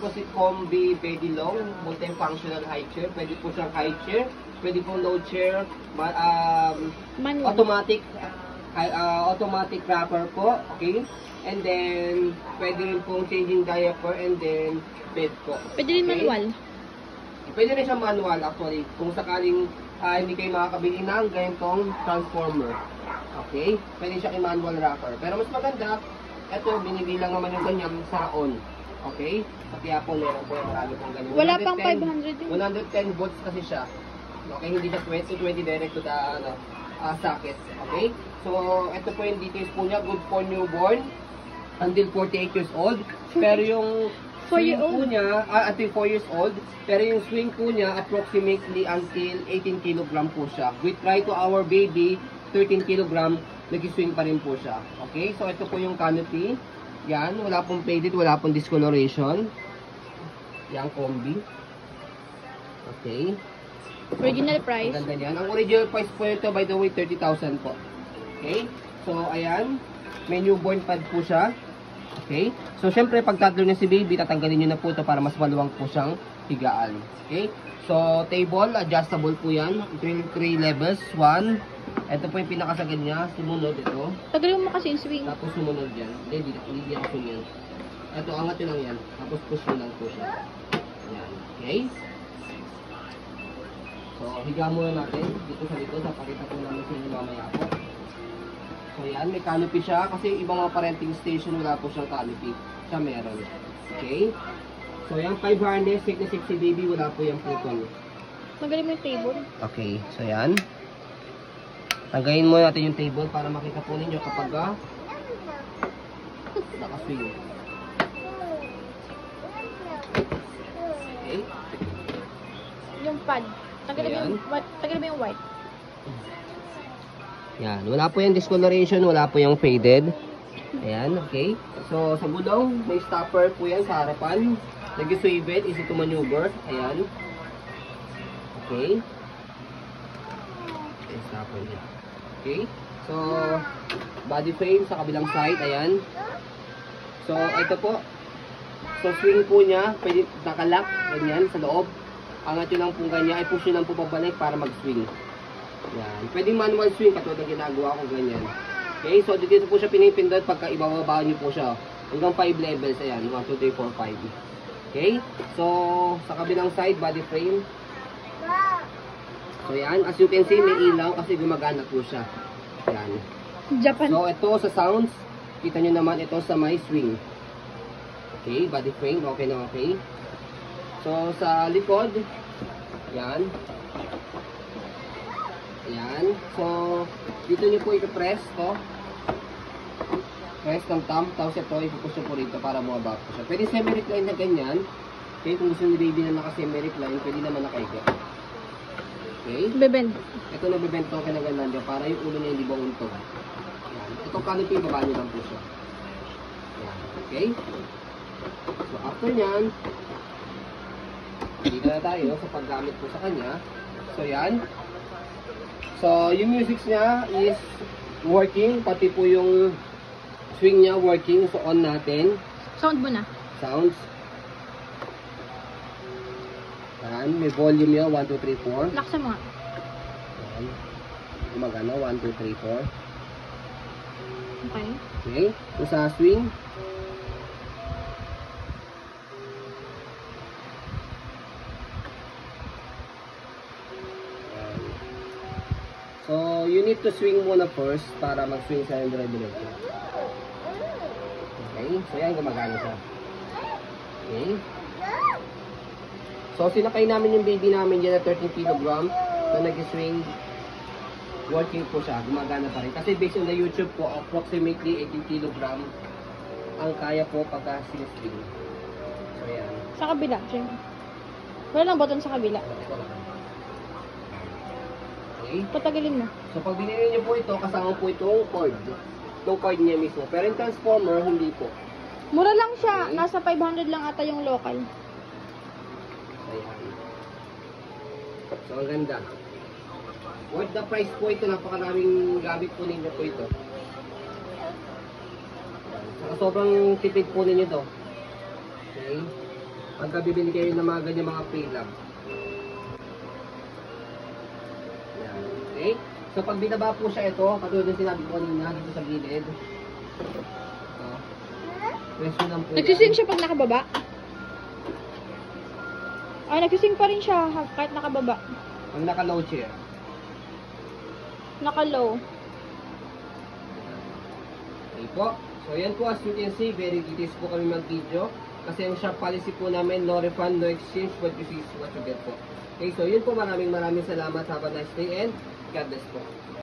po si Combi Baby Long, multifunctional high chair. Pwede po siyang high chair, pwede po low chair, automatic wrapper po, okay? And then, pwede rin pong changing diaper and then bed po. Pwede rin manual. Pwede rin siya manual actually, kung sakaling hindi kayo makakabili ng ganitong transformer. Okay? Pwede siya i-manual wrapper. Pero mas maganda, ito, binibilang naman yung ganyan sa on. Okay? Sa kaya po, meron po yung marami pong ganyan. Wala pang 500 din. 110 volts kasi siya. Okay? Hindi siya 20 direct to the socket. Okay? So, ito po yung details po niya. Good for newborn until 48 years old. Pero yung swing po niya, until 4 years old. Pero yung swing po niya, approximately until 18 kg po siya. We try to our baby, 13 kg, nag-swing pa rin po siya. Okay? So, ito po yung canopy. Yan. Wala pong faded, wala pong discoloration. Yan, combi. Okay. Original price. Ang ganda niyan. Ang original price po ito, by the way, 30,000 po. Okay? So, ayan. May newborn pad po siya. Okay? So, syempre, pag tatlo na si baby, tatanggalin nyo na po ito para mas maluwang po siyang higaan. Okay? So, table, adjustable po yan. 3 levels. 1. Ito po yung pinakasagad niya. Sumunod ito. Tagalin mo kasi yung swing. Tapos sumunod yan. Hindi yan swing yan. Ito, angat nyo lang yan. Tapos push nyo lang po siya. Ayan. Okay? So, higa muna natin. Dito sa likod. Napakita po namin sa inyo mamaya po. So, yan. May canopy siya. Kasi ibang mga parenting station, wala po siyang canopy. Siya meron. Okay? So, yung 5 harness, 6 baby, wala po yung putol. Magaling mo yung table. Okay. So, yan. Tanggayin muna natin yung table para makita po ninyo kapag nakaswing. Okay. Yung pad. Tagalin mo yung white. Yan. Wala po yung discoloration, wala po yung faded. Ayan, okay. So, sa gulong, may stopper po yan sa harapan. Nag-swivel, easy to maneuver. Ayan. Okay. May stopper niya. Okay. So, body frame sa kabilang side. Ayan. So, ito po. So, swing po niya. Pwede nakalock. Ganyan, sa loob. Angat nyo lang po ganyan. I push nyo lang po pabalik para mag-swing. Yan. Pwedeng manual swing katulad ng ginagawa ko ganyan. Okay, so dito po siya pinipindot pagka ibababa nyo po siya. Hanggang 5 levels. Ayan, 1, 2, 3, 4, 5. Okay, so sa kabilang side, body frame. So yan, as you can see, may ilaw kasi gumagana po siya. Yan. Japan. So ito sa sounds, kita nyo naman ito sa may swing. Okay, body frame, okay na okay. So sa likod, yan. Ayan. So, dito nyo po i-press to. Press ng thumb. Tapos ito, ipupush nyo po rito para bumaba po siya. Pwede semi-recline na ganyan. Okay, kung gusto nyo baby na naka-semi-recline, pwede naman nakahiga. Okay. Bebend. Ito na bebend to kinagalan nyo para yung ulo niya hindi ba untog. Ayan. Itong canopy, baba nyo lang po siya. Ayan. Okay. So, after nyan, dito na tayo sa paggamit po sa kanya. So, yan. So, yung music niya is working, pati po yung swing niya working. So, on natin. Sound mo na. Sounds. Yan, may volume niya, 1, 2, 3, 4. Laksa mo nga. Yan. Gumagana, 1, 2, 3, 4. Okay. Okay, so sa swing. So, you need to swing muna first para mag-swing sa diretso. Okay, so yan, gumagana siya. Okay. So, sinakay namin yung baby namin dyan na 13 kg na nag-swing. Working po siya, gumagana pa rin. Kasi based on the YouTube po, approximately 18 kg ang kaya po pagka siniswing. So, yan. Sa kabila, syempre. Wala lang button sa kabila. Okay. Patagalin mo. So, pag binili niyo po ito, kasama po itong cord. Itong cord niya mismo. Pero yung transformer, hindi po. Mura lang siya. Okay. Nasa 500 lang ata yung local. Ayan. So, ang ganda. Worth the price po ito. Napakaraming gamit po ninyo po ito. Saka sobrang tipid po ninyo ito. Okay. Pagka bibili kayo ng mga ganyan mga pre-love. Yan. Okay? So, pag binaba po siya ito, katulad ng sinabi ko kanina, dito sa gilid. Ito. Press nyo lang po Nagsising siya pag nakababa? Ay, nagsising pa rin siya kahit nakababa. Pag naka-low chair. Naka-low. Okay po. So, yan po, as you can see, very details po kami mag-video. Kasi yung shop policy po namin, no refund, no exchange, what you see is what you get po. Okay, so yun po, maraming salamat. Have a nice day and God bless po.